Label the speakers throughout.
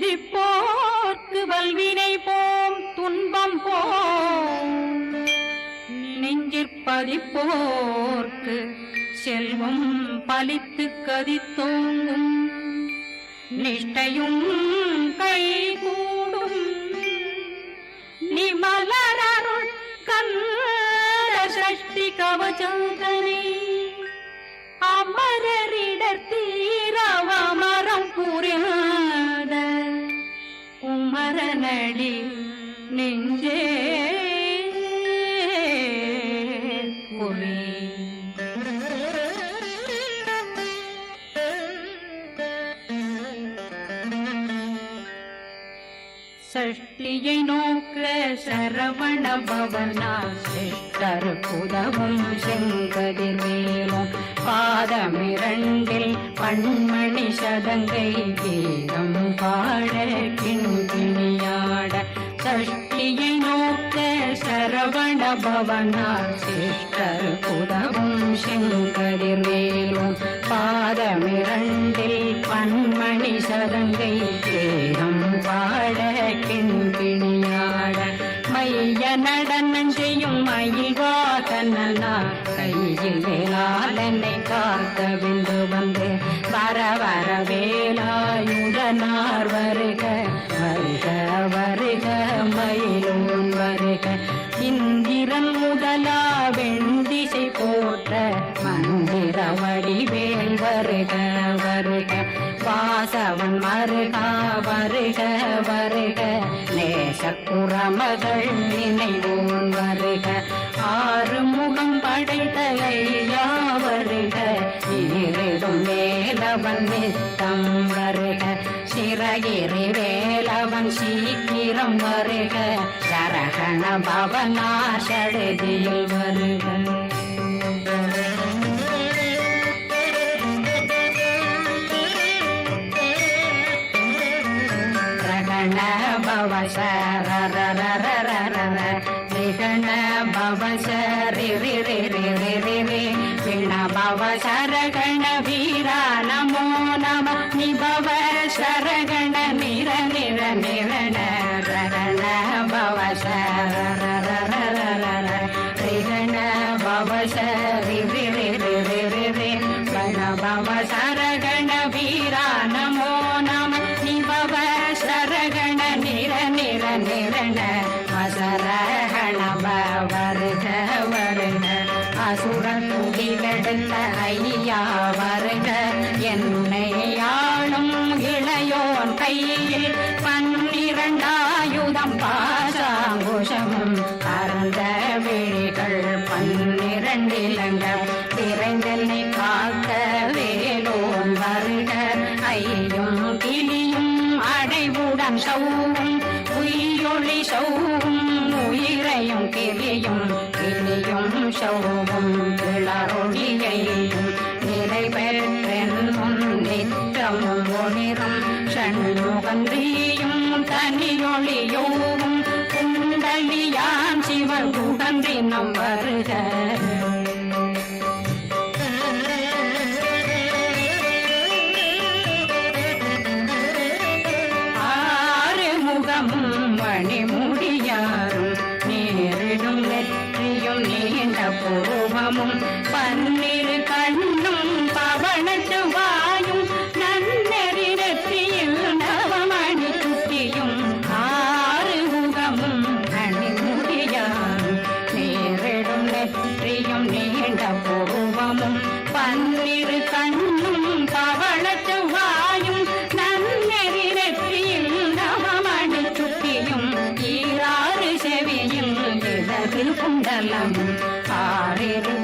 Speaker 1: சிந்திப்போர்க்கு வல்வினை போம் துன்பம் போம் நெஞ்சிற்பதிப்போர்க்கு செல்வம் பலித்து கதித்தோங்கும் நிஷ்டையும் கைகூடும் நிமலரருள் கந்த சஷ்டி கவசந்தனை அமரரிடத்தீரவமரம் புரியாத குமரனடி நெஞ்சே புரி சஷ்டியை நோக்க சரவண பவனா சிஷ்டர் புதவும் செங்கதிர்வேலும் பாதமிரண்டில் பண்மணி சதங்கை கீதம் பாட கிண்கிணியாட சஷ்டியை நோக்க சரவண பவனா சிஷ்டர் புதவும் செங்கதிர்வேலும் பாதமிரண்டில் பண்மணி சதங்கை கீதம் பாட கிண்கிணியாட மைய நடனம் செய்யும் மயில் வாகனா கையில் வேளாளனை காக்க விந்து வந்து வர வர வேலாயுடனார் வருக வருக வருக மயிலோன் வருக இந்திரன் முதலா வெண்டிசை போற்ற மந்திர வடிவேல் வருக வருக வாசவன் மருகா வருக வருக நேசக்குறமகள் நினைவோன் வருக ஆறு முகம் படைத்த ஐயா வருக ஈரிடும் வேலவன் நித்தம் வருக சிறகிரி வேலவன் சீக்கிரம் வருக சரகண பவனா சடுதியில் வருக விகண பவசரி விண பவ சரகண வீரா நமோ நம நிபவ சரகண நிர நிர நிரண ரண பவ சரண பவசரி கண பவ சரகண வீரா நமோ நம நிபவ சரகண நிர நிர நிரண வசரகண வருக வருக அசுரகுடிலெடுத்த ஐயா வருக என்னை ஆளும் இளையோன் கையில் 12 பாசாங்குஷமும் பரந்த விழிகள் 12 இலங்க விரைந்தனை காக்க வேலோன் வருக ஐயும் கிளியும் அடைவுடன் சௌவும் உயிரொளி சௌவும் உயிரையும் கிளியும் கிளியும் சௌவும் கிளரொளியையும் நிறைவேற்றென்னும் நித்தமும் ஒளிரும் ஷண்முகந்தியும் தனியொளியோவும் குண்டலியான் சிவன் குடந்தினம் வருக மணிமுடியாரும் நேரிடும் நெற்றியும் நீண்ட பூர்வமும் 12 கண்ணும் பவனத்து வாயும் நன்னெறி நெற்றியில் நவமணி சுட்டியும் 6 முகமும் மணிமுடியாரும் நேரிடும் நெற்றியும் நீண்ட பூர்வமும் 12 கண்ணும் பவனத்து வாயும் நன்னெறி நெற்றியில் நவமணி சுட்டியும் 6 செவியும் இதழில் குண்டலமும் 6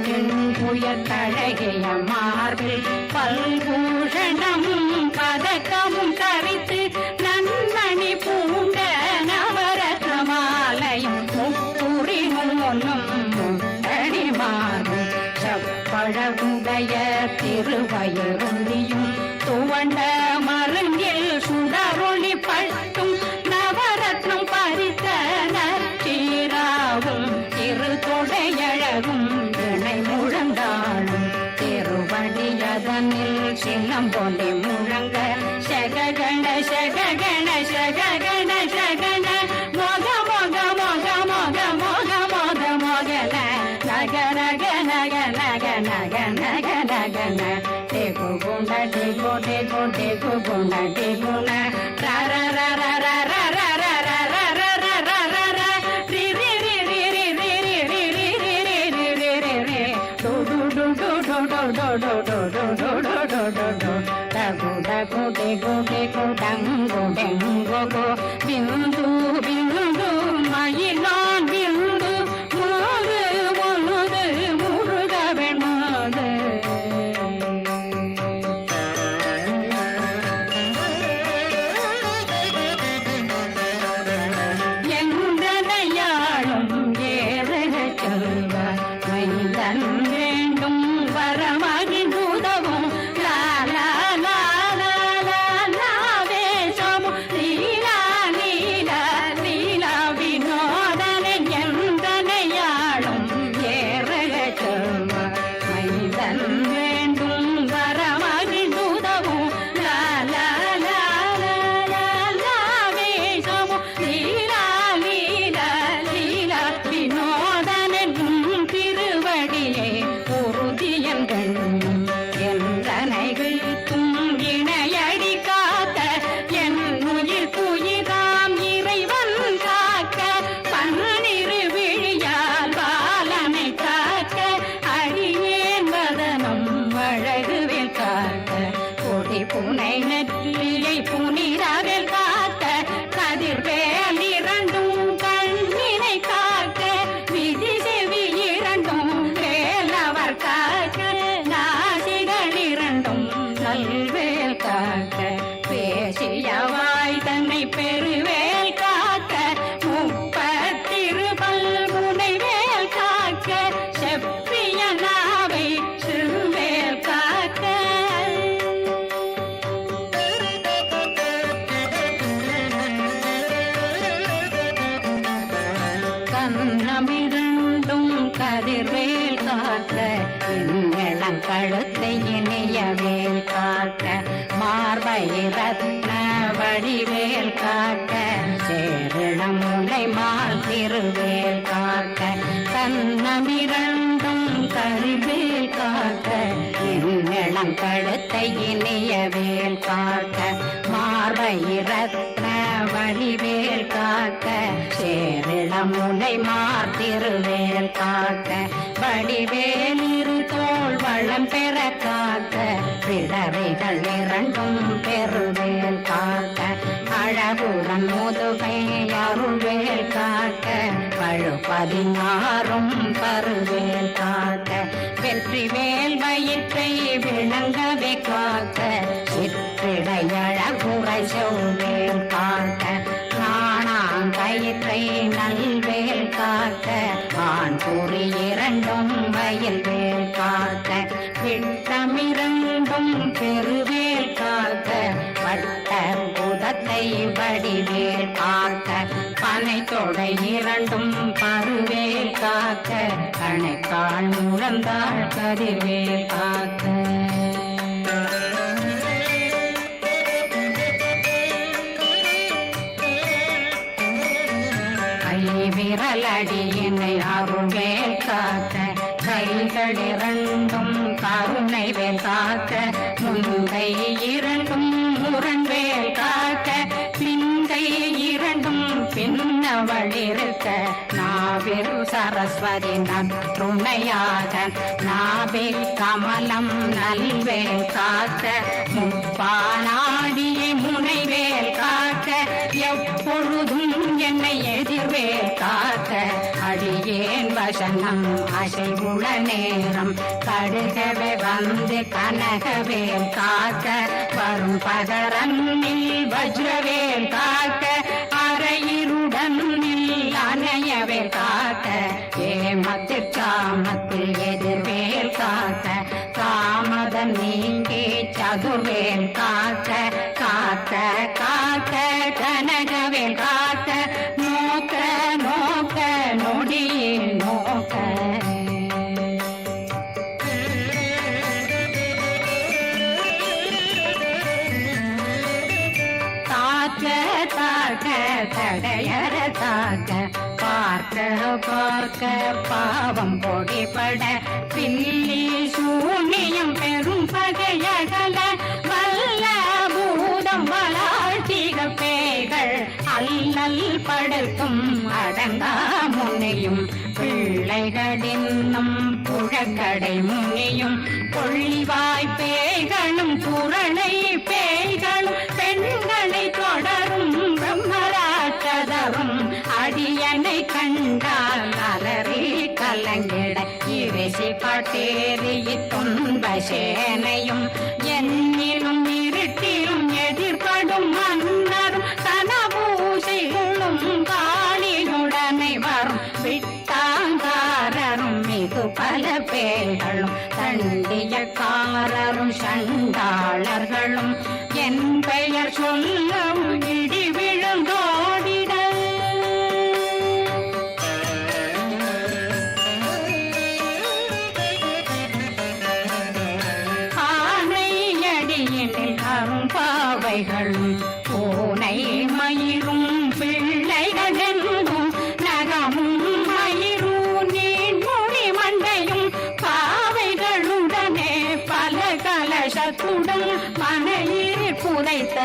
Speaker 1: புயத்தழகிய மார்பில் பல்பூஷணமும் பதக்கமும் தரித்து நன்மணி பூண்ட நவரத்ன மாலையும் முப்புரிமும் ஒன்னும் முட்டடி மாறும் செப்பழகுடைய திருவயருந்தியும் துவண்ட மருங்கில் சுடரொளி பட்டும் நவரத்னம் பறித்த நச்சீராவும் இரு தொடையழகும் இணை முழந்தாளும் திருவடிய அதனில் சின்னம் போலே முழங்க சககண சககண சககண சகன மோக மோக மோக மோக மோக மோக மோகன நக நக நக நக நக நக நகன டேகு குண்ட டேகு டேகு டேகு குண்ட டேகுன ர ர ர ர ர ர ர ர ர ர ர ர ர ர ரி ரி ரி ரி ரி ரி ரி ரி ரி ரி ரி ரி ரி ரி ரி டு டு டு டு டு டு டு டு டு டு டு டு டு டு டு டகு டகு டேகு டேகு டங்கு டெங்கு கோ பிந்து பிந்து மயிலான் பிந்து முழுது முழுது முருகவன் மாது எங்கனையாளும் ஏறக செல்வ மைந்தன் வேண்டும் வரமாகி உதவும் லாலா லாலா லாலா வேஷம் லீலா லீலா லீலா வினோதனை எங்கனையாளும் ஏறக செல்வ மைந்தன் வேண்டும் வரமாகி உதவும் லாலா லாலா லாலா வேஷம் லீலா லீலா லீலா வினோதனும் திருவடியை உறுதியங்கள் என்றனைகள் இணையடி காத்த என் உயிர் புயிராம் இறைவன் காக்க பன்னிரு விழியால் பாலனை காக்க அடியேன் வதனம் அழகுவில் காக்க கொடி புனை நெற்றியை புனிதவில் காக்க கதிர்வேல் இரண்டும் கண்ணினை காக்க விதி செவி இரண்டும் வேலவர் காக்க நாசிகள் இரண்டும் நல்வேல் காக்க பேசிய வாய் தன்னை பெருவேல் காக்க முப்பத்திருபல் முனைவேல் காக்க செப்பிய நாவை சிறுவேல் காக்க கண்ணமிரண்டும் கதிர்வேல் காக்க இளம் கழுத்தை இணையவேல் காக்க மார்பை ரத்ன வடிவேல் காக்க சேரிளம் முனை மால் திருவேல் காக்க கண்ணமிரண்டும் கதிர்வேல் காக்க இளம் கழுத்தை இணையவேல் காக்க மார்பை ரத்ன வடிவேல் காக்க சேரிளம் முனை மார் திருவேல் காக்க வடிவேல் இரு தோள் வளம் பெற காக்க பிடரைகள் இரண்டும் பெருவேல் காக்க அழகுடன் முதுகை அருள்வேல் காக்க பழுப்பதினாரும் பருவேல் காக்க வெற்றிவேல் வயிற்றை விளங்கவே காக்க சிற்றிடையழகுரை செவ்வேல் காக்க நாணாங்கயிற்றை நல்வேல் காக்க ஆண் குறி இரண்டும் வயல்வேல் காக்க விட்டமிரண்டும் பெருவேல் காக்க வட்ட புதத்தை வடிவேல் காக்க பனை தொடை இரண்டும் பருவேல் காக்க கணைக்கால் முழந்தாள் கதிர்வேல் காக்க விரலடியினை அருள்வேல் காக்க கைகள் இரண்டும் கருணை வேல் காக்க முன்கை இரண்டும் முரண்வேல் காக்க பின்கை இரண்டும் பின்னவளிருக்க நாவில் சரஸ்வதி நற்றுணையாக நாவே கமலம் நல்வேல் காக்க முப்பானாடியை முனைவேல் காக்க எப்பொழுதும் என்னை எதிர்வேல் காக்க அடியேன் வசனம் அசைவுள நேரம் கடுகவே வந்து கனகவேல் காக்க வரும் பகரன்னில் வஜ்ரவேல் காக்க அரையிருடன் அணையவேல் காக்க ஏமத்தில் சாமத்தில் எதிர்வேல் காக்க தாமதம் நீங்கி சதுர்வேல் காக்க காக்க காக்க கனகவேல் காக்க நோக்க நோக்க நொடியில் நோக்க காக்க தடையற தாக்க பார்க்க பார்க்க பாவம் பொடிபட பில்லி சூனியம் பெரும் பகையகல வல்ல பூதம் வளாழ்த்திக பேய்கள் அல்லல் படுத்தும் அடங்கா முனையும் பிள்ளைகளின்னும் புழக்கடை முனியும் கொள்ளிவாய் பேய்களும் குரளை பேய்களும் பெண்களை தொடரும் பிரம்மராட்சதரும் அடியனை கண்டால் அலறி கலங்கிட இறைசி பாட்டேறி துன்ப சேனையும் என்னிலும் இருட்டிலும் எதிர்படும் மன்னரும் தனபூசைகளும் காளியுடனை வரும் விட்டாங்காரரும் மிகு பல பேர்களும் தண்டியக்காரரும் சண்டாளர்களும் என் பெயர் சொல்லவும் இடி விழுந்தோடிட ஆனையடியினில் அரும்பாவைகளும் பூனை மயிரும் பிள்ளைகளென்றும் நகமும் மயிரும் நீண்மொழி மண்டையும் பாவைகளுடனே பல கலசத்துடன் மனையில் புதைத்த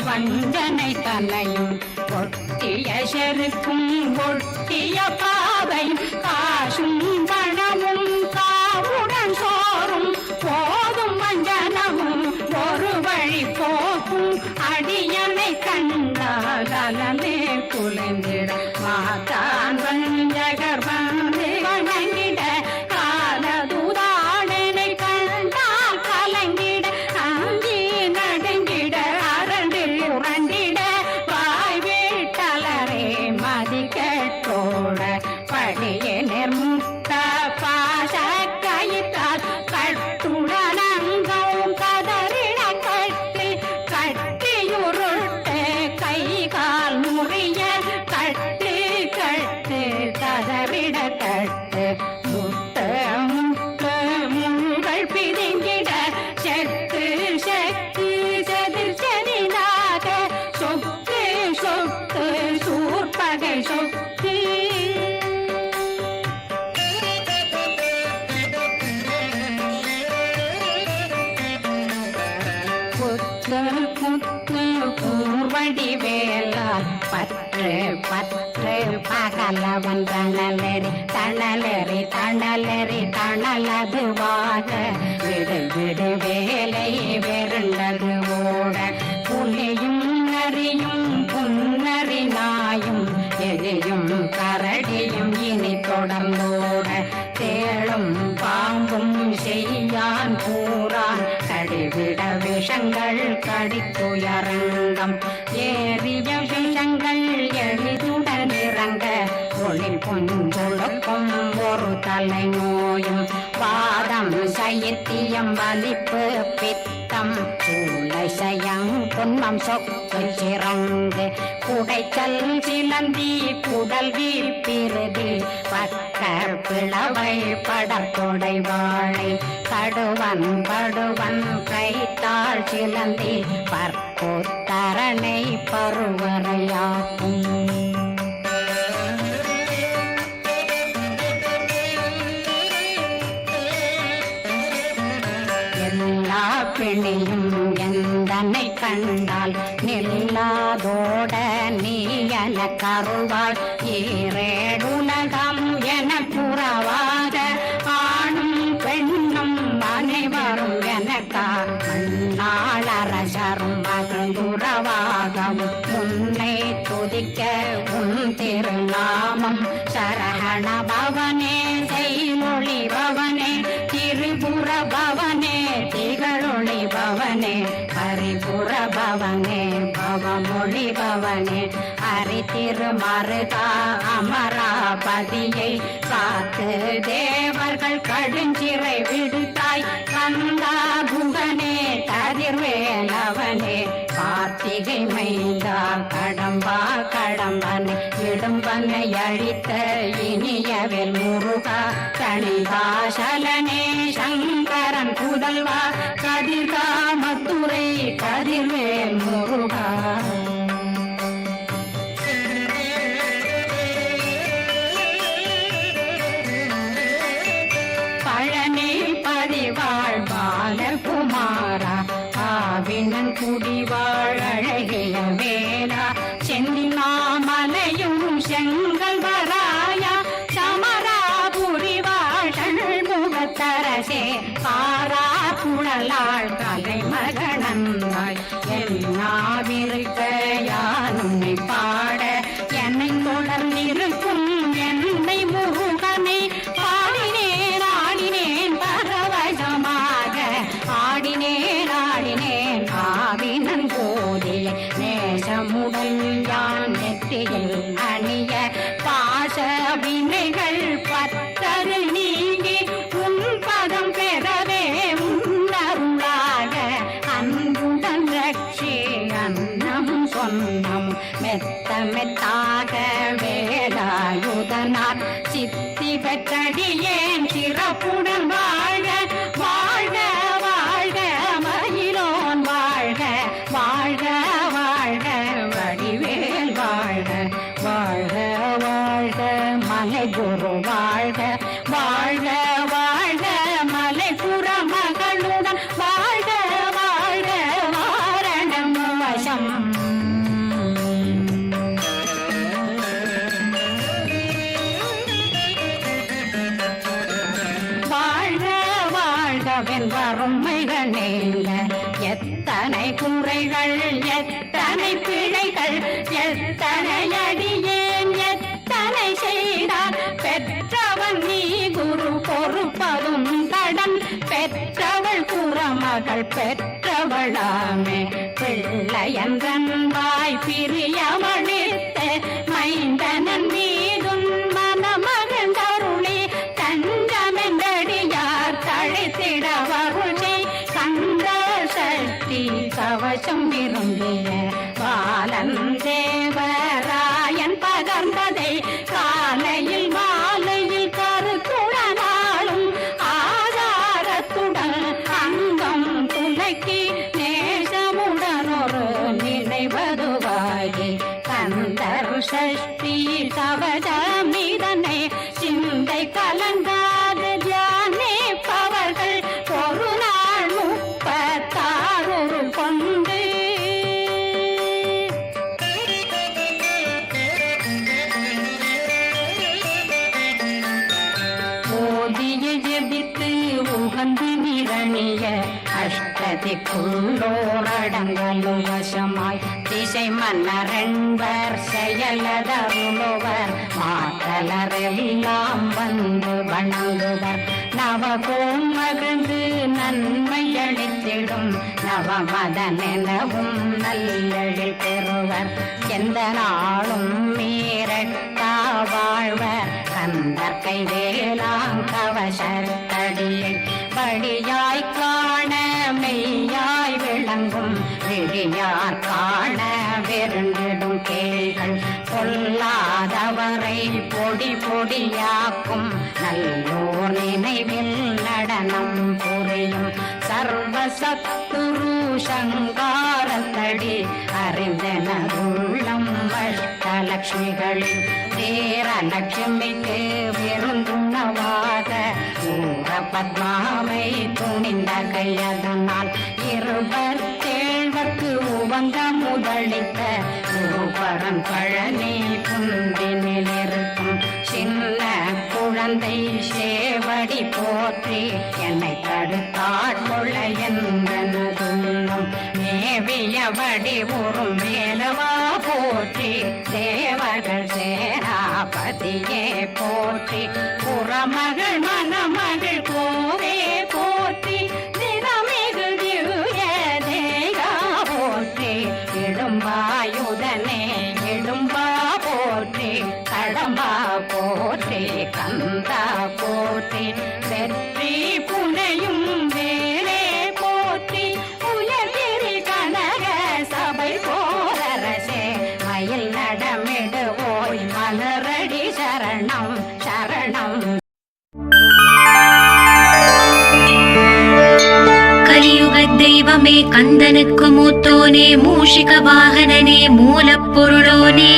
Speaker 1: வஞ்சனை தன்னையும் ஒட்டிய செருக்கும் ஒட்டிய பாவையும் காசும் பணமும் காவுடன் சோறும் போதும் வஞ்சனமும் ஒரு வழி போக்கும் அடியனை கண்டால் அலமே குலைந்திட மாதான் வஞ்சகர் வந்து வணங்கிட காலதுதாடனை கண்டால் கலங்கிட அங்கி நடுங்கிட அரண்டில் உரண்டிட வாய் வீட்டலரே மதிக்கட்டோட படியே நிர்முத்த பாச கயிற்றால் கட்டுடனங்கவும் கதறிட கட்டி கட்டியுருட்டு கை கால் முறிய கட்டு கட்டு கதறிட கட்டு முட்டு முட்டு முங்கள் பிதுங்கிட செத்து செத்து செதிர் செதிலாக சொக்கு சொக்கு சூர்பகை சொக்கு புத்து புத்து பூர்வடி வேலால் பற்று பற்று பகலவன் தணலெறி தணலெறி தணலெறி தணலதுவாக விடு விடு வேலை வெருண்டது ஓட புலியும் நரியும் புன்னறி நாயும் எரியும் கரடியும் இனி தொடர்ந்தோட தேளும் பாம்பும் செய்யான் கூறான் கடிவிட விஷங்கள் கடித்துயரங்கம் ஏறிய விஷங்கள் எளிதுடன் இறங்க ஒளி புஞ்சொழுக்கும் ஒரு தலை நோயும் வாதம் சைத்தியம் வலிப்பு பித்தம் சூளை சயம் புன்மம் சொக்கு சிறங்கு குடைச்சல் சிலந்தி குடல் வீழ்பிருதி பக்கர் பிளவை படற்கொடை வாழை கடுவன் படுவன் கைத்தாள் சிலந்தி பற்போத்தரணை பருவரையாக்கும் எல்லா பிணியும் எந்தனை கண்டால் நில்லாதோட நீ என கருவாள் ஈரேடுலகம் என புறவாக ஆணும் பெண்ணும் அனைவரும் எனக்கா மண்ணாளரசரும் மகிழ்ந்துறவாகவும் உன்னை துதிக்க உன் திருநாமம் சரகண பவனே செய்மொழி பவனே திரிபுர பவனே திகழொளி பவனே ஹரிபுர பவனே பவமொழி பவனே ஹரி திருமருகா அமராபதியை காத்து தேவர்கள் கடுஞ்சிறை விடுத்தாய் கந்தா குகனே கதிர்வேலவனே கார்த்திகை மைந்தா கடம்பா கடம்பனை இடும்பனை அழித்த இனியவேல் முருகா தணிகாசலனே சங்கரன் புதல்வா கதிர்காமத்துறை கதிர்வேல் முருகா வாழ் பாலகுமாரா ஆவினன் குடிவாழ் அழகிய வேளா செந்தினாமலையும் செங்கல் வராயா சமராபுரி வாழ் முகத்தரசே பாரா குழலாள் கலை மகனந்தாய் என்னாவிருக்க யானுன்னை பாட என்னை தொடர்ந்திருக்கும் என்னை முருகனை பாடினேன் ஆடினேன் பரவசமாக ஆடினேன் ஆவினன் போதே நேசமுடல் யான் நெற்றியில் அணிய பாச வினைகள் பத்தரு நீங்கி உன் பதம் பெறவே உன்னருளாக அன்புடன் ரட்சி அன்னம் சொன்னம் மெத்த மெத்தாக வேலாயுதனார் சித்தி பெற்றடியேன் சிறப்புடன் வாழ்க வாழ்க வாழ்க மயிலோன் வாழ்க வாழ்க வாழ்க வடிவேல் வாழ்க வாழ்க வாழ்க மலை குரு வாழ்க வாழ்க வாழ்க மலை புற மகளுடன் வாழ்க வாழ்க வாரணம் வசம் வறுமைகள் நீங்க எத்தனை குறைகள் எத்தனை பிழைகள் எத்தனை அடியேன் எத்தனை செய்தார் பெற்றவன் நீ குரு பொறுப்பதும் கடன் பெற்றவள் குறமகள் பெற்றவளாமே பிள்ளையன்றன் வாய் பிரியமளித்த மைந்தனன் மீதும் மனமகந்தருளி தஞ்சமென்றடியார் தழைத்திட வருளை கந்த சக்தி கவசம் விரும்பிய பாலன் தேவராயன் பகர்ந்ததை காலையில் மாலையில் கருத்துடனாலும் ஆதாரத்துடன் அங்கம் துலக்கி நேசமுடன் ஒரு நினைவதுவாகி கந்தர் சஷ்டி கவசமிதனை சிந்தை கலங்காத தியானிப்பவர்கள் ஒரு நாள் 36 கொண்டு ஓதிய ஜெபித்து உகந்து நிரணிய அஷ்டதிக்குள்ளோரடங்கலும் வசமாய் திசை மன்னரென்பர் செயலதருளுவர் மாற்றலரெல்லாம் வந்து வணங்குவர் நவகோம் மகிழ்ந்து நன்மை அளித்திடும் நவமதனெனவும் நல்லெழில் பெறுவர் எந்த நாளும் மீறட்டா வாழ்வர் கந்தர் கைவேலாம் கவசத்தடியை படியாய் காண மெய்யாய் விளங்கும் விழியார் காண வெருண்டிடும் கேள்கள் பொல்லாதவரை பொடி பொடியாக்கும் நல்லோர் நினைவில் நடனம் புரியும் சர்வசத்துரு சங்காரத்தடி அறிந்தனருள்ளம் அஷ்டலட்சுமிகளில் தேரலட்சுமிக்கு விருந்துணவாக ஊர பத்மாவை துணிந்த கையதனால் 27 உவந்த முதலித்த குருபரன் பழனி புந்தினில் இருக்கும் சின்ன குழந்தை சேவடி போற்றி என்னை தடுத்தாட்கொள்ள என்பதுள்ளும் மேவியபடி உறும் மேலவா போற்றி தேவர்கள் சேனாபதியே போற்றி புறமகள் மணமகள் கோவே போற்றி நிறமிகு திவ்ய தேகா போற்றி இடும்பாயுதனே இடும்பா போற்றி கடம்பா போற்றி கந்தா போற்றி வெற்றி புனையும் வேலே போற்றி உயர்திரி கனக சபை போரரசே மயில் நடமிடு ஓய் மலரடி சரணம் சரணம்
Speaker 2: தெய்வமே கந்தனுக்கு மூத்தோனே மூஷிக வாகனனே மூலப்பொருளோனே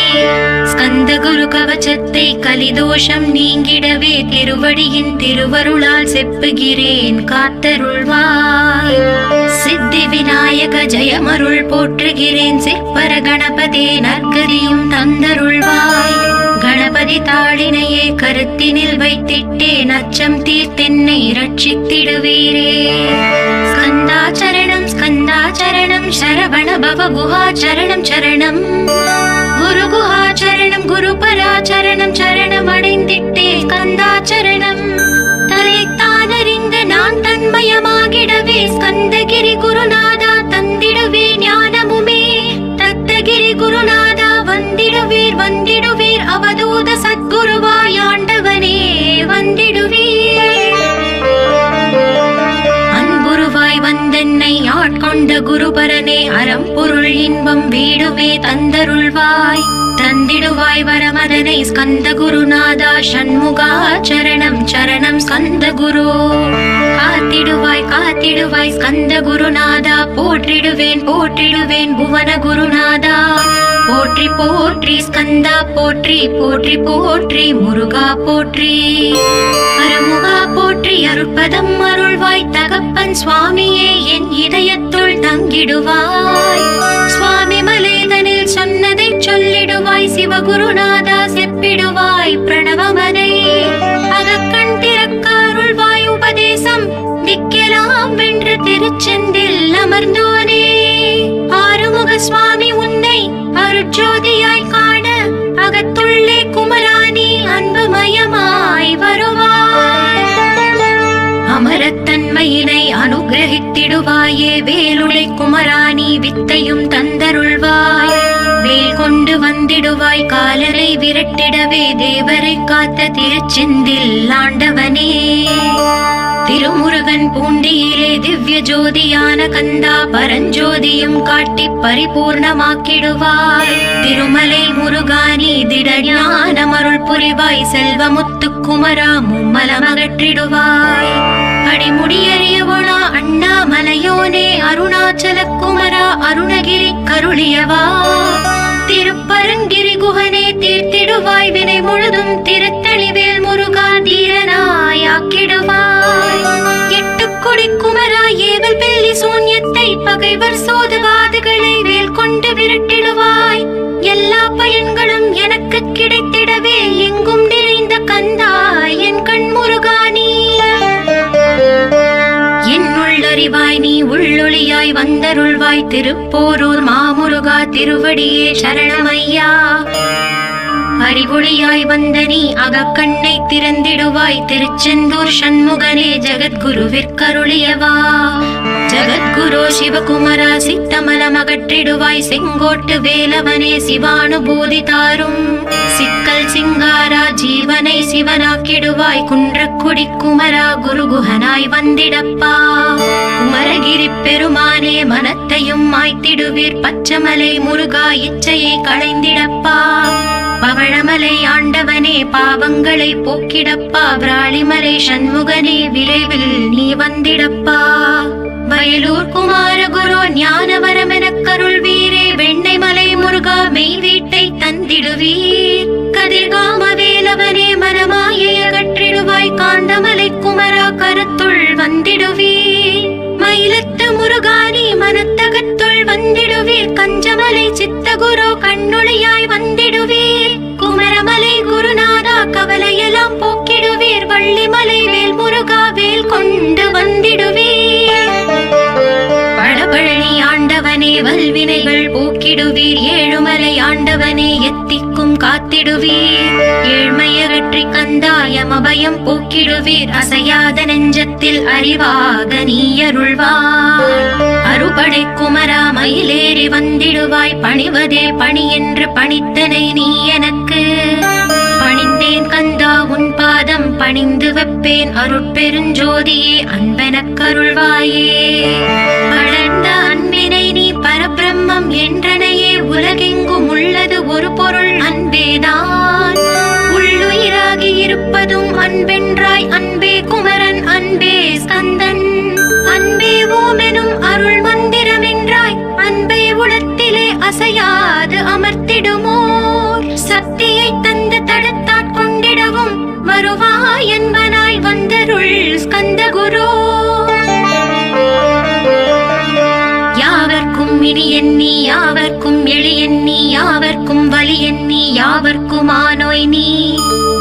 Speaker 2: ஸ்கந்த குரு கவச்சத்தை கலிதோஷம் நீங்கிடவே திருவடியின் திருவருளால் செப்புகிறேன் காத்தருள்வாய். சித்தி விநாயக ஜெயமருள் போற்றுகிறேன் சிற்பர கணபதே நற்கதியும் தந்தருள்வாய். கணபதி தாளினையே கருத்தினில் வைத்திட்டேன் அச்சம் தீர்த்தென்னை ரட்சித்திடுவீரே. ஸ்கந்தாச்சரணம் ஸ்கந்தாச்சரணம் சரவண பவ குஹாச்சரணம் சரணம் குரு குஹாச்சரணம் குரு பராச்சரணம் சரணம் அடைந்திட்டே ஸ்கந்தாச்சரணம். தலைத்தானறிந்து நான் தன்மயமாகிடவே ஸ்கந்தகிரி குருநாதா தந்திடுவே ஞானமுமே. தத்தகிரி குருநாதா வந்திடுவீர் வந்திடுவீர் அவதூத சத்குருவாய் ஆண்டவனே வந்திடுவீர். அன்புருவாய் வந்தென்னை ஆட்கொண்ட குருபரனே அறம்பொருள் இன்பம் வீடுமே தந்தருள்வாய். தந்திடுவாய் வரமதனை ஸ்கந்த குருநாதா ஷண்முகா சரணம் சரணம் ஸ்கந்த குரு. காத்திடுவாய் காத்திடுவாய் ஸ்கந்த குருநாதா போற்றிடுவேன் போற்றிடுவேன் புவன குருநாதா. போற்றி போற்றி ஸ்கந்தா போற்றி போற்றி போற்றி முருகா போற்றி. அருமுகா போற்றி அருட்பதம் அருள்வாய் தகப்பன் சுவாமியே என் இதயத்துள் தங்கிடுவாய். சுவாமி மலேதனில் சொன்னதை சொல்லிடுவாய் சிவகுருநாதா செப்பிடுவாய் பிரணவமனை. அகக்கண் திறக்க அருள்வாய் உபதேசம் திக்கெல்லாம் வென்று திருச்செந்தில் அமர்ந்தோனே. ஆறுமுக சுவாமி உன்னை அருட்ஜோதியாய் காண அகத்துள்ளே குமராணி அன்புமயமாய் வருவாய். அமரத்தன்மையினை அனுகிரகித்திடுவாயே வேலுளை குமராணி வித்தையும் தந்தருள்வாய். வேல் கொண்டு வந்திடுவாய் காலரை விரட்டிடவே தேவரை காத்த திருச்செந்தில் ஆண்டவனே. திருமுருகன் பூண்டியிலே திவ்ய ஜோதியான கந்தா பரஞ்சோதியும் காட்டி பரிபூர்ணமாக்கிடுவாய். திருமலை முருகானி திடஞான அருள் புரிவாய் செல்வமுத்து குமரா மும்மலமகற்றிடுவாய். அடிமுடியறியவளா அண்ணாமலையோனே அருணாச்சல குமரா அருணகிரி கருளியவா. திருப்பரங்கிரி குகனே தீர்த்திடுவாய் வினை முழுதும் திருத்தளிவேல் முருகா தீரனாய் ஆக்கிடுவாய். எட்டுக்குடி குமரா ஏவல் பில்லி சூன்யத்தை பகைவர் சோதவாதுகளை வேல் கொண்டு விரட்டிடுவாய். எல்லா பயன்களும் எனக்கு கிடைத்திடவே எங்கும் நிறைந்த கந்தா என் கண் முருகானி. என்னுள்ளறிவாய் நீ உள்ளொளியாய் வந்தருள்வாய் திருப்போரூர் மாமுருகா திருவடியே சரணமையா. அறிவொளியாய் வந்த நீ அகக்கண்ணை திறந்திடுவாய் திருச்செந்தூர் ஷண்முகனே ஜெகத்குருவிற்கருளியவா. ஜெகத்குரு சிவகுமரா சித்தமலம் அகற்றிடுவாய் செங்கோட்டு வேலவனே சிவானுபூதி தாரும். சிக்கல் சிங்காரா ஜீவனை சிவனாக்கிடுவாய் குன்றக்குடி குமரா குருகுஹனாய் வந்திடப்பா. குமரகிரி பெருமானே மனத்தையும் மாய்த்திடுவீர் பச்சமலை முருகா இச்சையை களைந்திடப்பா. பவழமலை ஆண்டவனே பாவங்களை போக்கிடப்பா. விராளிமலை சண்முகனே விரைவில் நீ வந்திடப்பா. வயலூர் குமார குரு ஞானவரமெனக் கருள்வீரே வெண்ணை மலை முருகா மெய் வீட்டை தந்திடுவீர். கதிர்காம வேலவனே மனமாயை அகற்றிடுவாய் காந்தமலை குமரா கருத்துள் வந்திடுவீர். மயிலத்து முருகானி மனத்தகத்துள் வந்திடுவீர் கஞ்சமலை சித்தகுரு கண்ணொளியாய் வந்திடுவீர். குமரமலை குருநாதா கவலையெல்லாம் போக்கிடுவீர். வள்ளிமலை வேல் முருகா வேல் கொண்டு வந்திடுவீர். பழபழனி ஆண்டவனே வல்வினைகள் போக்கிடுவீர். ஏழுமலை ஆண்டவனே எத்திக்கும் காத்திடுவீர். ஏழ்மையகற்றி கந்தாயமபயம் போக்கிடுவீர். அசையாத நெஞ்சத்தில் அறிவாக நீ அருள்வாய். அறுபடை குமரா மயிலேறி வந்திடுவாய். பணிவதே பணி என்று பணித்தனை நீ எனக்கு. பணிந்தேன் கந்தா உன் பாதம் பணிந்து வைப்பேன் அருட்பெருஞ்சோதியே அன்பெனக்கருள்வாயே. வளர்ந்த அன்பினை நீ பரபிரம்மம் என்றனையே உலகெங்கும் உள்ளது ஒரு பொருள் அன்பேதான். உள்ளுயிராகி இருப்பதும் அன்பென்றாய் அன்பே குமரன் அன்பே ஸ்கந்தன் அன்பே ஓமெனும் அருள்மன் அருள் ஸ்கந்த குரு. யாவர்க்கும் இனி எண்ணி யாவர்க்கும் எளி எண்ணி யாவர்க்கும் வலி எண்ணி யாவர்க்கும் ஆனோய் நீ.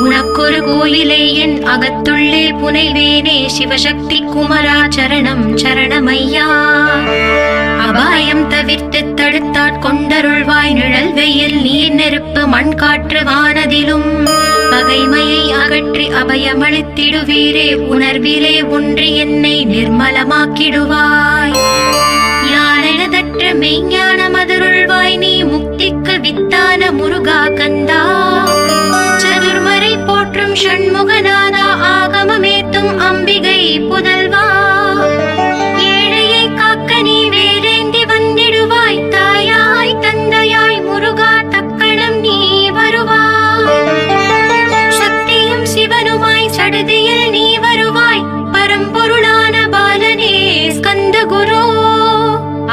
Speaker 2: உனக்கொரு கோயிலே என் அகத்துள்ளே புனைவேனே சிவசக்தி குமரா சரணம் சரணமையா. அபாயம் தவிர்த்து தடுத்தாட் கொண்டருள்வாய் நிழல் வெயில் நீர் நெருப்பு மண் காற்று வானதிலும். பகைமையை அகற்றி அபயமளித்திடுவீரே உணர்விலே ஒன்றி என்னை நிர்மலமாக்கிடுவாய். யானெனதற்ற மெய்ஞான மதுருள்வாய் நீ முக்திக்கு வித்தான முருகா கந்தா. சதுர்மறை போற்றும் ஷண்முகநாதா ஆகமமேத்தும் அம்பிகை புதல்வா. ஏழையை காக்க நீ வேலேந்தி வந்திடுவாய் தாயாய் தந்தையாய் முருகா தக்கணம் நீ வருவாய். சக்தியும் சிவனுமாய் சடுதியில் நீ வருவாய் பரம்பொருளான பாலனே ஸ்கந்த குரு.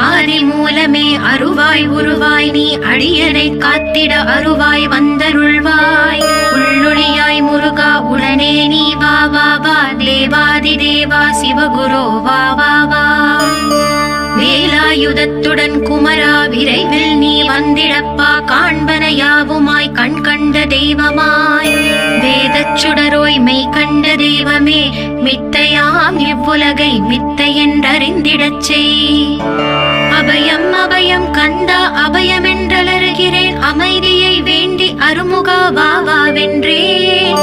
Speaker 2: ஆதி மூலமே அருவாய் உருவாய் நீ அடியனை காத்திட அருவாய் வந்தருள்வாய். உள்ளொளியாய் முருகா உடனே நீ வா வா வா தேவாதி தேவா சிவகுரு வா வா வா. வேலாயுதத்துடன் குமரா விரைவில் நீ வந்திடப்பா காண்பன யாவுமாய் கண் கண்ட தெய்வமாய். வேதச் சுடரோய் மெய் கண்ட தெய்வமே மித்தையாம் இவ்வுலகை மித்தை என்றறிந்திடச் செய். அபயம் அபயம் கந்தா அபயம் என்றலறுகிறேன் அமைதியை வேண்டி அருமுகா வா வா வென்றேன்.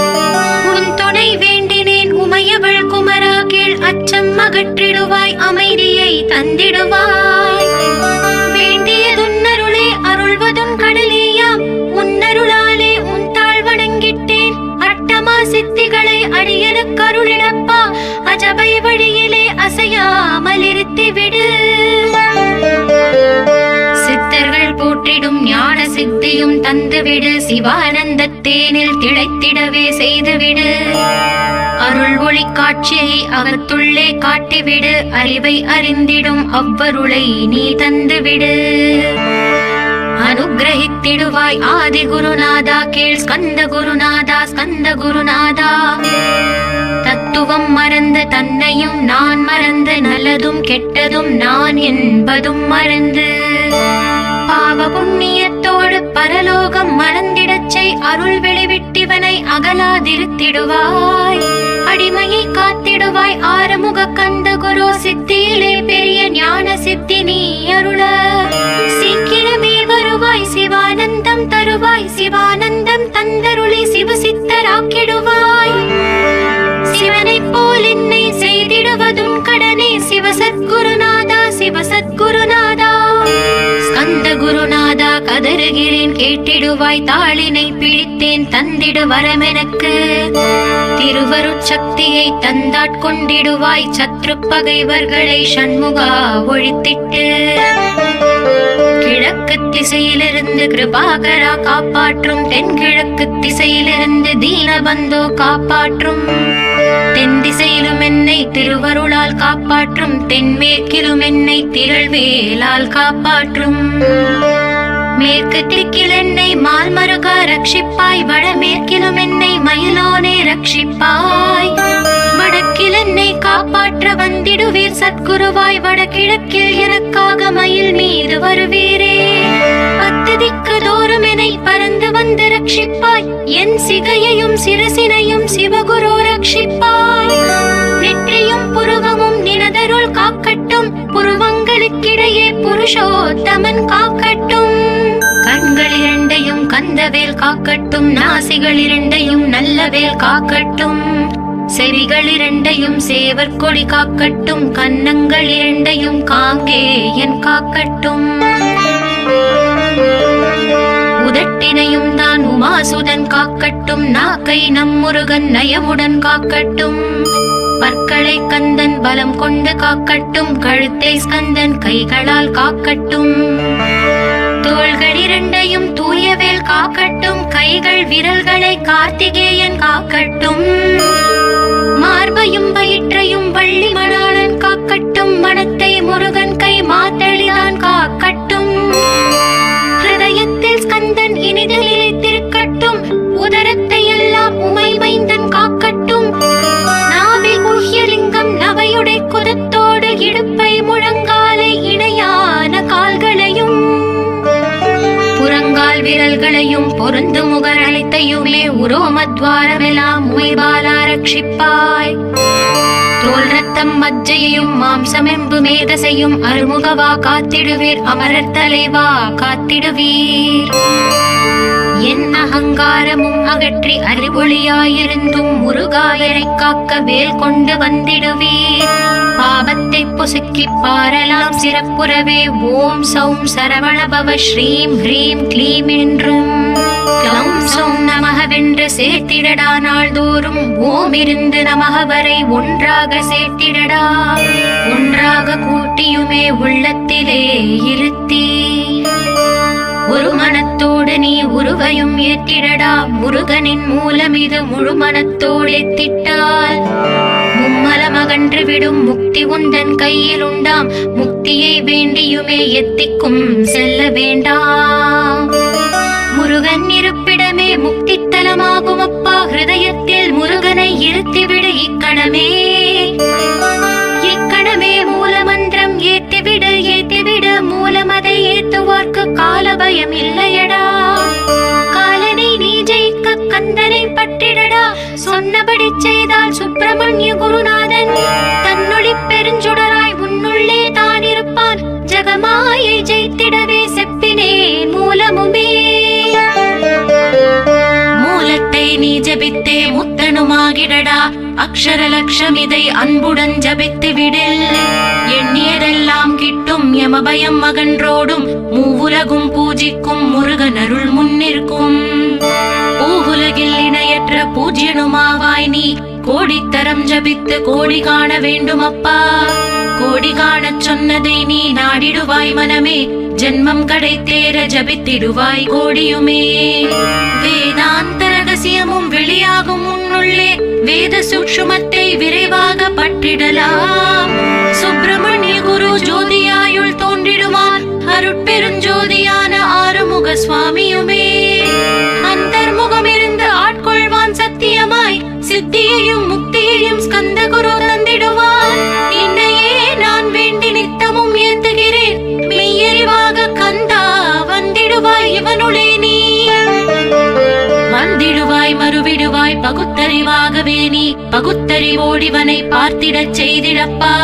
Speaker 2: உன் துணை வேண்டினேன் உமையவள் குமரா கீழ் அச்சம் அகற்றிடுவாய் அமைதியை தந்திடுவாய். வேண்டியதுன்னருளே அருள்வதும் கடலேயாம் உன்னருளாலே உன் தாழ் வணங்கிட்டேன். அட்டமா சித்திகளை அடியனுக்கு அருளிடப்பா அஜபை வழியிலே அசையாமல் இருத்திவிடு. சித்தர்கள் போற்றிடும் ஞான சித்தியும் தந்துவிடு சிவானந்த தேனில் திளைத்திடவே செய்துவிடு. அருள் ஒளி காட்சியை அகத்துள்ளே காட்டிவிடு அறிவை அறிந்திடும் அவ்வருளை நீ தந்துவிடு. அனுகிரகித்திடுவாய் ஆதி குருநாதா கீழ் ஸ்கந்த குருநாதா ஸ்கந்த குருநாதா. தத்துவம் மறந்து தன்னையும் நான் மறந்து நல்லதும் கெட்டதும் நான் என்பதும் மறந்து பாவ புண்ணியத்தோடு பரலோகம் மறந்திடச் செய் அருள் வெளிவிட்டிவனை அகலாதிருத்திடுவாய். அடிமையை காத்திடுவாய் ஆறுமுக கந்த குரு சித்தியிலே பெரிய ஞான சித்தி நீ அருள. சீக்கிரமே வருவாய் சிவானந்தம் தருவாய் சிவானந்தம் தந்தருளி சிவசித்தராக்கிடுவாய். சிவனை போல் என்னை செய்திடுவதும் கடனே சிவசத்குருநாதா சிவசத்குருநாதா. ஸ்கந்த குருநாதா கதறுகிறேன் கேட்டிடுவாய் தாளினை பிடித்தேன் தந்திடு வரமெனக்கு. திருவருட்சக்தியை தந்தாட்கொண்டிடுவாய் சத்ரு பகைவர்களை ஷண்முகா ஒழித்திட்டு. கிழக்கு திசையிலிருந்து கிருபாகரா காப்பாற்றும் தென்கிழக்கு திசையிலிருந்து தீனபந்தோ காப்பாற்றும். தென் திசையிலும் என்னை திருவருளால் காப்பாற்றும் தென்மேற்கிலும் என்னை திரள்வேலால் காப்பாற்றும். மேற்கு திக்கில் என்னை மால்மருகா ரட்சிப்பாய் வடமேற்கிலும் என்னை மயிலோனே ரட்சிப்பாய். வடக்கில் என்னை காப்பாற்ற வந்திடுவீர் சத்குருவாய் வடகிழக்கில் எனக்காக மயில் மீது வருவீரே. பத்து திக்கு தோறும் என்னை பறந்து வந்து ரட்சிப்பாய் என் சிகையையும் சிரசினையும் சிவகுரு ரட்சிப்பாய். நெற்றியும் புருவமும் நினதருள் காக்கட்டும் புருவங்களுக்கிடையே புருஷோத்தமன் காக்கட்டும். கண்கள் இரண்டையும் கந்தவேல் காக்கட்டும் நாசிகள் இரண்டையும் நல்லவேல் காக்கட்டும். செவிகள் இரண்டையும் சேவர் கொடி காக்கட்டும் கன்னங்கள் இரண்டையும் காங்கேயன் காக்கட்டும். உதட்டினையும் தான் உமாசுதன் காக்கட்டும் நாக்கை நம் முருகன் நயமுடன் காக்கட்டும். பற்களை கந்தன் பலம் கொண்டு காக்கட்டும் கழுத்தை ஸ்கந்தன் கைகளால் காக்கட்டும். தோள்கள் இரண்டையும் தூயவேல் காக்கட்டும் கைகள் விரல்களை கார்த்திகேயன் காக்கட்டும். மார்பையும் வயிற்றையும் வள்ளி மணாளன் காக்கட்டும் மனத்தை முருகன் கை மாத்தளிதான் காக்கட்டும். ஹிருதயத்தில் ஸ்கந்தன் இனிதில் நிலைத்திருக்கட்டும் உதரத்தை எல்லாம் உமை மைந்தன் காக்கட்டும். நாவில் செய்யும் பொருந்து முகர் அனைத்தையுமே உரோமத்வாரமெல்லாம் உமைபாலா ரட்சிப்பாய். தோல் ரத்தம் மஜ்ஜையையும் மாம்சமெம்பு மேதசையும் அருமுகவா காத்திடுவீர், அமரர் தலைவா காத்திடுவீர். என் அகங்காரமும் அகற்றி அறிவொளியாயிருந்தும் முருகாயனை காக்க வேல் கொண்டு வந்திடுவீர். பாவத்தை பொசுக்கி பாரலாம் சிறப்புறவே ஓம் சௌம் சரவணபவ ஸ்ரீம் ஹ்ரீம் க்ளீம் என்றும் க்ளௌம் சௌம் நமகவென்று சேர்த்திடடா. நாள்தோறும் ஓம் இருந்து நமக வரை ஒன்றாக சேர்த்திடடா. ஒன்றாக கூட்டியுமே உள்ளத்திலே இருத்தி ஒரு மனத்தோடு நீ உருவையும் ஏற்றிடடா. முருகனின் மூலம் இது முழு மனத்தோடு ஏத்திட்டால் மும்மலமகன்று விடும் முக்தி உந்தன் கையில் உண்டாம். முக்தியை வேண்டியுமே எத்திக்கும் செல்ல வேண்டாம். முருகன் இருப்பிடமே முக்தி தலமாகும் அப்பா. ஹிருதயத்தில் முருகனை இருத்திவிடு இக்கணமே. இக்கணமே மூலமந்திரம் ஏத்திவிடு ஏத்திவிடு. மூலமதை ஏத்துவார்க்கு காலபயம் இல்லையடா. காலனை நீ ஜெயிக்க கந்தனை பற்றிடடா. சொன்னபடி செய்தால் சுப்பிரமணிய குருநாதன் தன்னொளி பெருஞ்சுடராய் உன்னுள்ளே தான் இருப்பான். ஜகமாயை ஜெயித்திடவே செப்பினே மூலமுமே. மூலத்தை நீ ஜபித்தே முத்தனுமாகிடடா. அக்ஷர லட்சம் இதை அன்புடன் ஜபித்து விடில். எண்ணியதெல்லாம் கிட்டும் யமபயம் அகன்றோடும். மூவுலகும் பூஜிக்கும் முருகன் அருள் முன்னிற்கும். பூவுலகில் இணையற்ற பூஜ்யனுமாவாய் நீ. கோடித்தரம் ஜபித்து கோடி காண வேண்டும் அப்பா. கோடி காணச் சொன்னதை நீ நாடிடுவாய் மனமே. ஜென்மம் கடை தேர ஜபித்திடுவாய் கோடியுமே. வேதாந்த ரகசியமும் வெளியாகும் உன்னுள்ளே. வேத சூக்ஷ்மத்தை விரைவாக பற்றிடலாம். சுப்பிரமணிய குரு ஜோதியாயுள் தோன்றிடுவான். அருட்பெருஞ்சோதியான ஆறுமுக சுவாமியுமே. அந்தர்முகம் இருந்து ஆட்கொள்வான் சத்தியமாய். சித்தியையும் முக்தியையும் ஸ்கந்த குரு தந்திடுவான். இன்னையே நான் வேண்டி நித்தமும் ஏத்துகிறேன். மெய்யறிவாக கந்தா வந்திடுவாய் இவனுளே நீ. வந்திடுவாய் மறுவிடுவாய் பகுத்தறிவாகவே நீ. பகுத்தறிவோடிவனை பார்த்திடச் செய்திடப்பா.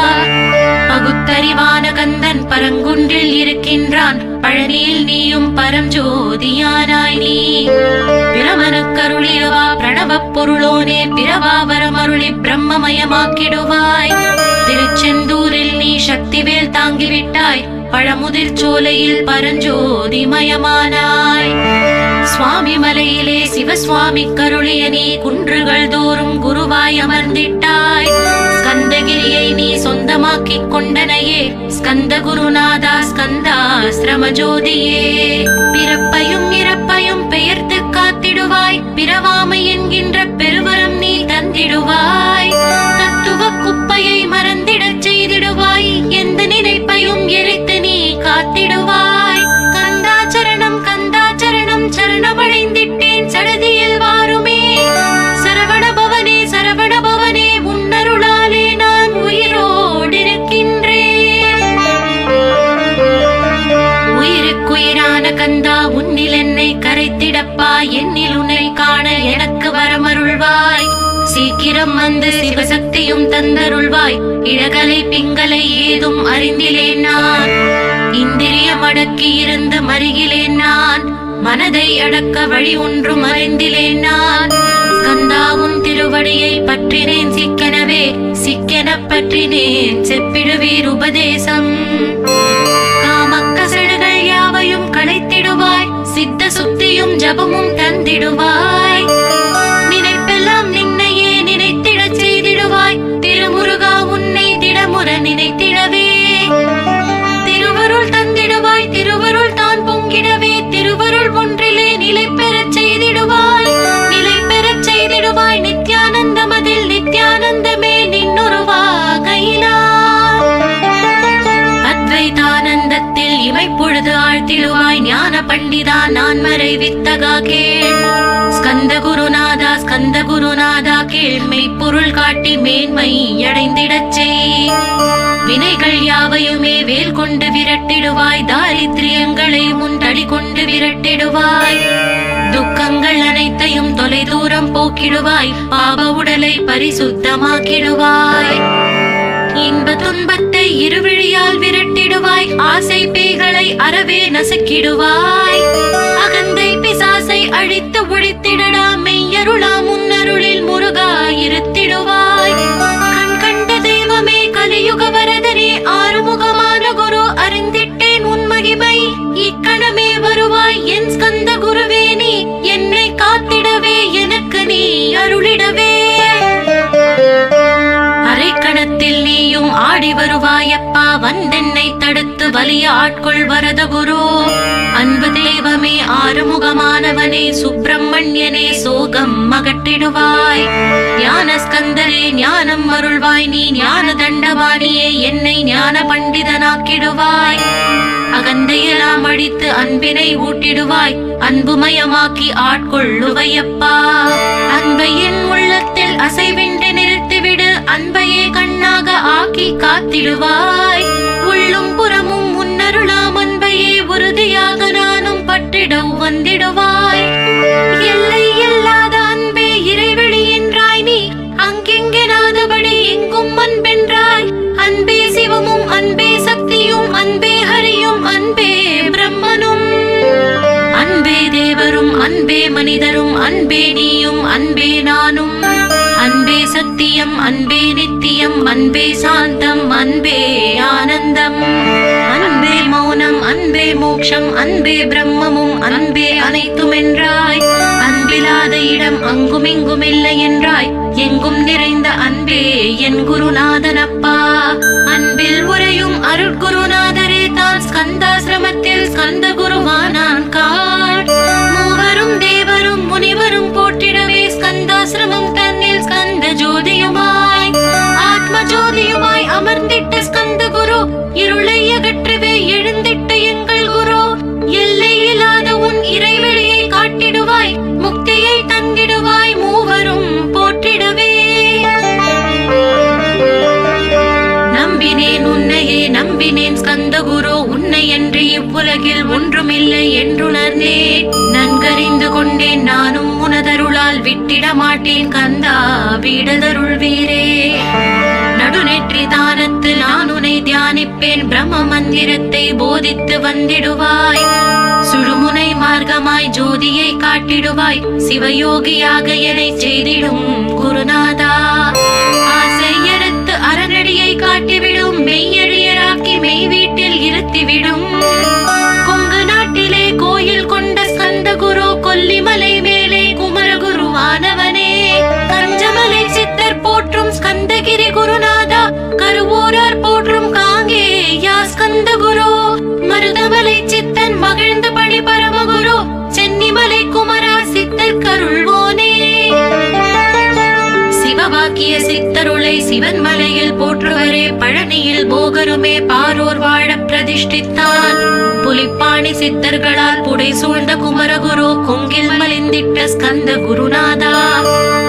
Speaker 2: பகுத்தறிவான கந்தன் பரங்குன்றில் இருக்கின்றான். பழனியில் நீயும் பரஞ்சோதியானாய் நீ. பிரமனுக்கருளியவா பிரணவப் பொருளோனே. பிறவாவரம் அருளி பிரம்மமயமாக்கிடுவாய். திருச்செந்தூரில் நீ சக்திவேல் தாங்கிவிட்டாய். பழமுதிர் சோலையில் பரஞ்சோதிமயமானாய். சுவாமி மலையிலே சிவசுவாமி கருளிய நீ. குன்றுகள் தோறும் குருவாய் அமர்ந்திட்டாய். ஸ்கந்தகிரியை நீ சொந்தமாக்கிக் கொண்டனையே. ஸ்கந்த குருநாதா ஸ்கந்தாஸ்ரம ஜோதியே. பிறப்பையும் இறப்பையும் பெயர்த்து காத்திடுவாய். பிறவாமை என்கின்ற பெருவரம் நீ தந்திடுவாய். தத்துவ குப்பையை மறந்திடச் செய்திடுவாய். எந்த நினைப்பையும் எரித்து நீ காத்திடுவாய். கந்தாச்சரணம் கந்தாச்சரணம் சரணமடைந்திட்டேன் சடதியில் வாருமே. சரவண பவனே சரவண பவனே. உன்னருளாலே நான் உயிரோடிருக்கின்றேன். உயிருக்குயிரான கந்தா உன்னில் என்னை கரைத்திடப்பா. என்னில் உன்னை காண எனக்கு வரமருள்வாய். சீக்கிரம் வந்து சிவசக்தியும் தந்தருள்வாய். இழகலை பிங்களை ஏதும் அறிந்திலேன் நான். இந்திரியம் அடக்கி இருந்து மருகிலேன் நான். மனதை அடக்க வழி ஒன்றும் அறிந்திலேன் நான். ஸ்கந்தாவும் திருவடியை பற்றினேன் சிக்கனவே. சிக்கன பற்றினேன் செப்பிடுவீர் உபதேசம். காமக்கசடுகள் யாவையும் களைத்திடுவாய். சித்த சுத்தியும் ஜபமும் தந்திடுவாய். நினைப்பெல்லாம் நின்னையே நினைத்திடச் செய்திடுவாய். திருமுருகா உன்னை திடமுற நினைத்திடவே. திருவருள் தந்திடுவாய். திருவருள் தான் பொங்கிடவே. திருவருள் ஒன்றிலே நிலை பெறச் செய்திடுவாய். நிலை பெறச் செய்திடுவாய். நித்யானந்தமதில் நித்யானந்தமே நின்னுருவாகையினார். அத்வைதானந்தத்தில் இமைப்பொழுது ஆழ்த்திடுவாய். ஞான பண்டிதா நான் மறை வித்தகா கேள். ஸ்கந்த குருநாதா ஸ்கந்த குருநாதா கேள். மெய்ப்பொருள் காட்டி மேன்மை அடைந்திடச் செய். வினைகள் யாவையுமே வேல் கொண்டு விரட்டிடுவாய். தாரித்ரியங்களை முன் தடி கொண்டு விரட்டிடுவாய். பாவங்கள் அனைத்தையும் தொலை தூரம் போக்கிடுவாய், பாவ உடலை பரிசுத்தமாக்கிடுவாய். இன்ப துன்பத்தை இருவிழியால் விரட்டிடுவாய், ஆசை பேய்களை அறவே நசுக்கிடுவாய். அகந்தை பிசாசை அழித்து ஒழித்திடடா, மெய்யருளா முன்னருளில் முருகா இருத்திடுவாய். கண் கண்ட தெய்வமே கலியுக வரதனே, ஆறுமுகமான குரு அறிந்திட்டேன் உன் மகிமை. இக்கணமே வருவாய் என் ஸ்கந்த குருவே, நீ என்னை காத்திடவே எனக்கு நீ அருளிடவே. அரைக்கணத்தில் நீயும் ஆடி வருவாயப்பா, வந்தென்னை தடுத்து வலிய ஆட்கொள் வரத குரு. அன்பு தெய்வமே ஆறுமுகமானவனே, சுப்பிரமணியனே சோகம் அகற்றிடுவாய். ஞான ஸ்கந்தரே ஞானம் அருள்வாய், நீ ஞான தண்டவாணியே என்னை ஞான பண்டிதனாக்கிடுவாய். அகந்தையெல்லாம் அழித்து அன்பினை ஊட்டிடுவாய், அன்புமயமாக்கி ஆட்கொள்ளுவையப்பா. அன்பையின் உள்ளத்தில் அசைவின்றி நிறுத்திவிடு, அன்பையே கண்ணாக ஆக்கி காத்திடுவாய். உள்ளும் புறமும் முன்னருளாம் அன்பையே உறுதியாக நானும் பற்றிட வந்திடுவாய். எல்லை இல்லாத அன்பே இறைவெளி என்றாய் நீ, அங்கெங்கெனாதபடி எங்கும் அன்பென்றாய். அன்பே சிவமும் அன்பே சக்தியும் அன்பே ஹரியும் அன்பே பிரம்மனும். அன்பே தேவரும் அன்பே மனிதரும் அன்பே நீயும் அன்பே நானும். அன்பே சத்தியம் அன்பே நித்தியம் அன்பே சாந்தம் அன்பே ஆனந்தம். அன்பே மௌனம் அன்பே மோட்சம் அன்பே பிரம்மமும் அன்பே அனைத்தும் என்றாய். அன்பிலாத இடம் அங்கும் இங்கும் இல்லை என்றாய், எங்கும் நிறைந்த அன்பே என் குருநாதனப்பா. அன்பில் உரையும் அருட்குருநாதரே தான் ஸ்கந்தாசிரமத்தில் ஸ்கந்த குருவானான் காட். மூவரும் தேவரும் முனிவரும் போற்றிடவே ஸ்கந்தாசிரமம் தன்னில் ஸ்கந்த ஜோதியுமாய் ஆத்ம ஜோதியுமாய் அமர்ந்திட்ட ஸ்கந்த குரு, இருளை அகற்றவே எழுந்திட்ட எங்கள் குரு. எல்லையில்லாத உன் இறைவெளியை காட்டிடுவாய், முக்தியை தந்திடுவாய், மூவரும் போற்றிடவே. நம்பினேன் உன்னையே நம்பினேன் ஸ்கந்த குரு, உன்னை என்று இவ்வுலகில் ஒன்றுமில்லை என்றுணர்ந்தேன். நன்கறிந்து கொண்டேன் நானும் உனதருளால் விட்டிட மாட்டேன் கந்தா வீடதருள் வீரே. நடுநெற்றி தானத்து நான் உன்னை தியானிப்பேன், பிரம்ம மந்திரத்தை போதித்து வந்திடுவாய். சுழுமுனை மார்க்கமாய் ஜோதியை காட்டிடுவாய், சிவயோகியாக என்னை செய்திடும் குருநாதா. ஆசையறுத்து அறநடியை காட்டிவிடும், மெய்யழியராக்கி மெய் வீட்டில் இருத்திவிடும். கொங்கு நாட்டிலே கோயில் கொண்ட ஸ்கந்த குரு, கொல்லிமலை மேலே குமரகுருவானவனே. கஞ்சமலை சித்தர் போற்றும் ஸ்கந்தகிரி குருநாதா, கருவூரார் போற்றும் காங்கேயா ஸ்கந்த குரு. மருதமலை சித்தன் மகிழ்ந்து பழி பரமகுரு, சென்னிமலை குமரா சித்தர் கருள்வோனே. சிவவாக்கிய சித்தருளை சிவன் மலையில் போற்றுவரே, பழனியில் போகருமே பாரோர் வாழ பிரதிஷ்டித்தான். புலிப்பாணி சித்தர்களால் புடை சூழ்ந்த குமரகுரு, கொங்கில் மலிந்திட்ட ஸ்கந்த குருநாதா.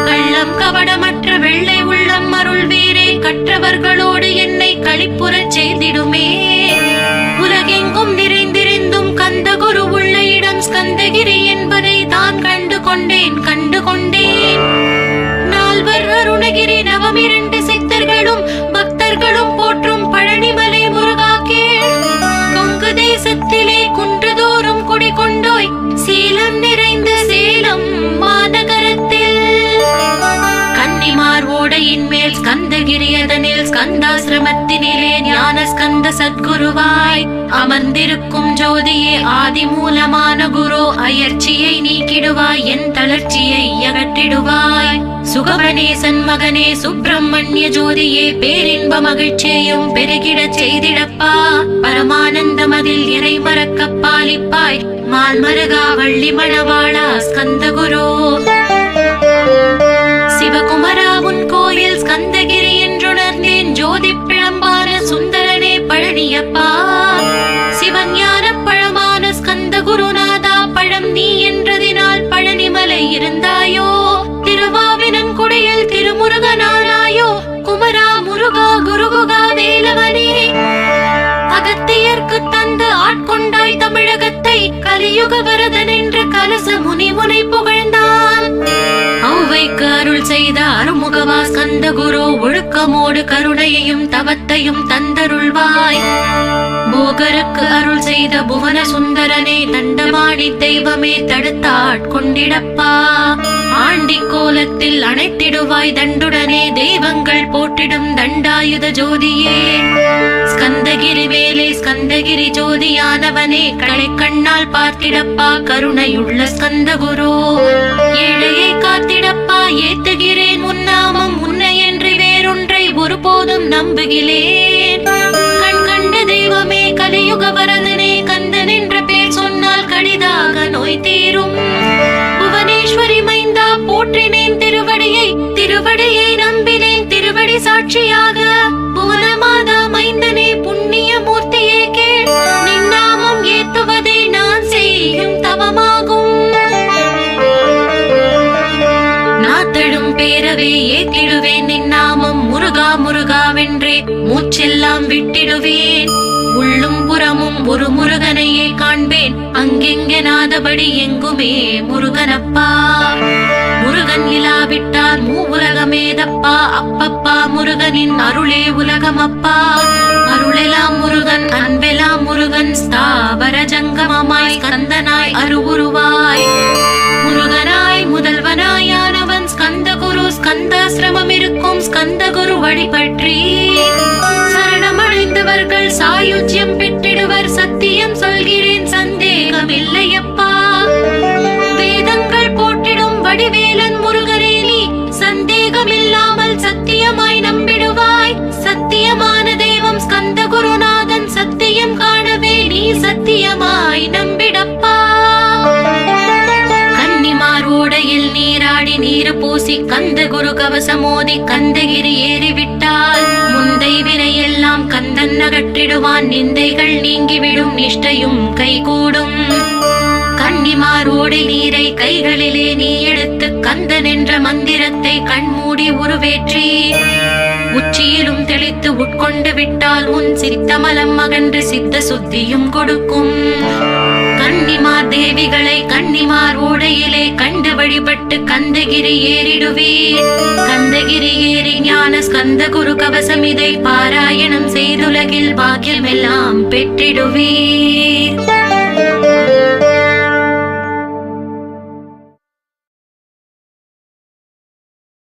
Speaker 2: கள்ளம் கவடமற்ற வெள்ளை உள்ளம் அருள் வீரே, கற்றவர்களோடு என்னை களிப்புறச் செய்திடுமே. உலகெங்கும் நிறைந்திருந்தும் கந்த குரு உள்ள இடம் ஸ்கந்தகிரி என்பதை தான் கண்டு கொண்டேன். நால்வர் அருணகிரி நவமிரண்டு சித்தர்களும் பக்தர்களும் போற்றும் பழனிமலை முருகா கேள். கொங்கு தேசத்திலே குன்றுதோறும் குடிகொண்டோய், சீலம் நிறைந்த சேலம் மாநகரத்தில். கன்னிமார் ஓடையின் மேல் ஸ்கந்தகிரி, அதனில் ஸ்கந்தாசிரமத்தினிலே ஞான ஸ்கந்த சத்குருவாய் அமர்ந்திருக்கும் ஜோதியே ஆதி மூலமான குரு. அயற்சியை நீக்கிடுவாய், என் தளர்ச்சியை அகற்றிடுவாய். சுகவனேசன் மகனே சுப்பிரமணிய ஜோதியே, பேரின்ப மகிழ்ச்சியையும் பெருகிடச் செய்திடப்பா. பரமானந்தம் அதில் இறை மறக்க பாலிப்பாய், மால்மருகா வள்ளி மணவாளா ஸ்கந்த குரு. சிவகுமரா உன் கோயில் ஸ்கந்தகிரி என்றுணர்ந்தேன், ஜோதி பிழம்பான சுந்தரனே பழனியப்பா. சிவஞான பழமான ஸ்கந்த குருநாதா, பழம் நீ என்றதினால் பழனிமலை இருந்தாயோ. திருவாவினன் குடியில் திருமுருகனானாயோ, குமரா முருகா குருகுகா வேலவனே. அகத்தியர்க்கு தந்து ஆட்கொண்டாய் தமிழகத்தை, கலியுக வரதன் என்று கலச முனி உனை புகழ அருவைக்கு அருள் செய்த அருமுகவா ஸ்கந்த குரு ஒழுக்கமோடு கருணையையும் தவத்தையும் தந்தருள்வாய். போகருக்கு அருள் செய்த புவன சுந்தரனே தண்டமாடி தெய்வமே தடுத்தாட்கொண்டிடப்பா. ஆண்டி கோலத்தில் அணைத்திடுவாய் தண்டுடனே தெய்வங்கள் போற்றிடும் தண்டாயுத ஜோதியே. ஸ்கந்தகிரி வேலே ஸ்கந்தகிரி ஜோதியானவனே களை கண்ணால் பார்த்திடப்பா கருணையுள்ள ஸ்கந்த குரு. ஏழையை காத்திடப்பா ஏத்துகிறேன் உன்னாமம் உன்னை என்று வேறொன்றை ஒருபோதும் நம்புகிறேன். கண் கண்ட தெய்வமே கலியுக வரதனே கந்தன் என்ற பேர் சொன்னால் கடிதாக நோய் தீரும். புவனேஸ்வரி மைந்தா போற்றினேன் திருவடியை திருவடியை நம்பினேன் திருவடி சாட்சியாக. புவனமாதா மைந்தனே புண்ணிய மூர்த்தியே கேள் நின்னாமம் ஏத்துவதே நான் செய்யும் தவமாகும். நாத்தழும் பேரவே ஏத்திடுவேன் நின்னாமம் முருகா முருகாவென்றே மூச்செல்லாம் விட்டிடுவேன். உள்ளும் புறமும் ஒரு முருகனையே காண்பேன் அங்கெங்கெனாதபடி எங்குமே முருகனப்பா. முருகன் இலாவிட்டால் மூவுலகமேதப்பா அப்பப்பா முருகனின் அருளே உலகமப்பா. அருளெல்லாம் முருகன் அன்பெல்லாம் முருகன் ஸ்தாவர ஜங்கமமாய் ஸ்கந்தனாய் அருவுருவாய். முருகனாய் முதல்வனாயானவன் ஸ்கந்த குரு ஸ்கந்தாசிரமம் இருக்கும் ஸ்கந்த குரு வழிபற்றி சரணமடைந்தவர்கள் சாயுஜ்யம் பெற்றிடுவர். சத்தியம் சொல்கிறேன் சந்தேகமில்லையப்பா. வேதங்கள் போற்றிடும் வடிவேலன் முருகனே நீ சந்தேகமில்லாமல் சத்தியமாய் நம்பிடுவாய். சத்தியமான தெய்வம் ஸ்கந்த குருநாதன் சத்தியம் காணவே நீ சத்தியமாய் நம்பிடப்பா. கன்னிமார் ஓடையில் நீராடி நீரு பூசி கந்த குரு கவசமோதி கந்தகிரி ஏறிவிட்டால் முந்தை வினையெல்லாம் கந்தன் அகற்றிடுவான். நிந்தைகள் நீங்கிவிடும் நிஷ்டையும் கைகூடும். கன்னிமார் ஓடை நீரை கைகளிலே நீ எடுத்து கந்தன் என்ற மந்திரத்தை கண்மூடி உருவேற்றி உச்சியிலும் தெளித்து உட்கொண்டு விட்டால் உன் சித்தமலம் அகன்று சித்த சுத்தியும் கொடுக்கும். கன்னிமார் தேவிகளை கன்னிமார் ஓடையிலே கண்டு வழிபட்டு கந்தகிரி ஏறிடுவீர். கந்தகிரி ஏறி ஞான ஸ்கந்த குரு கவசம் இதை பாராயணம் செய்துலகில் பாக்கியமெல்லாம் பெற்றிடுவீர்.